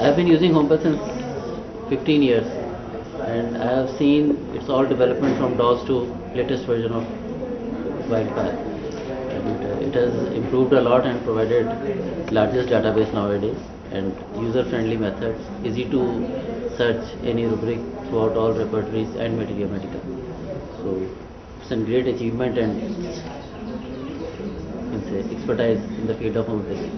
have been using Homeopathic since 15 years, and I have seen its all development from DOS to latest version of WildFire. And it has improved a lot and provided largest database nowadays and user-friendly methods, easy to search any rubric throughout all repertories and material medical. So it's a great achievement and you can say expertise in the field of homeopathy.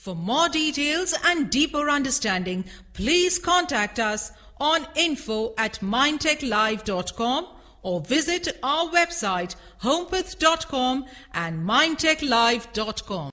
For more details and deeper understanding, please contact us on info@mindtechlive.com or visit our website homepath.com and mindtechlive.com.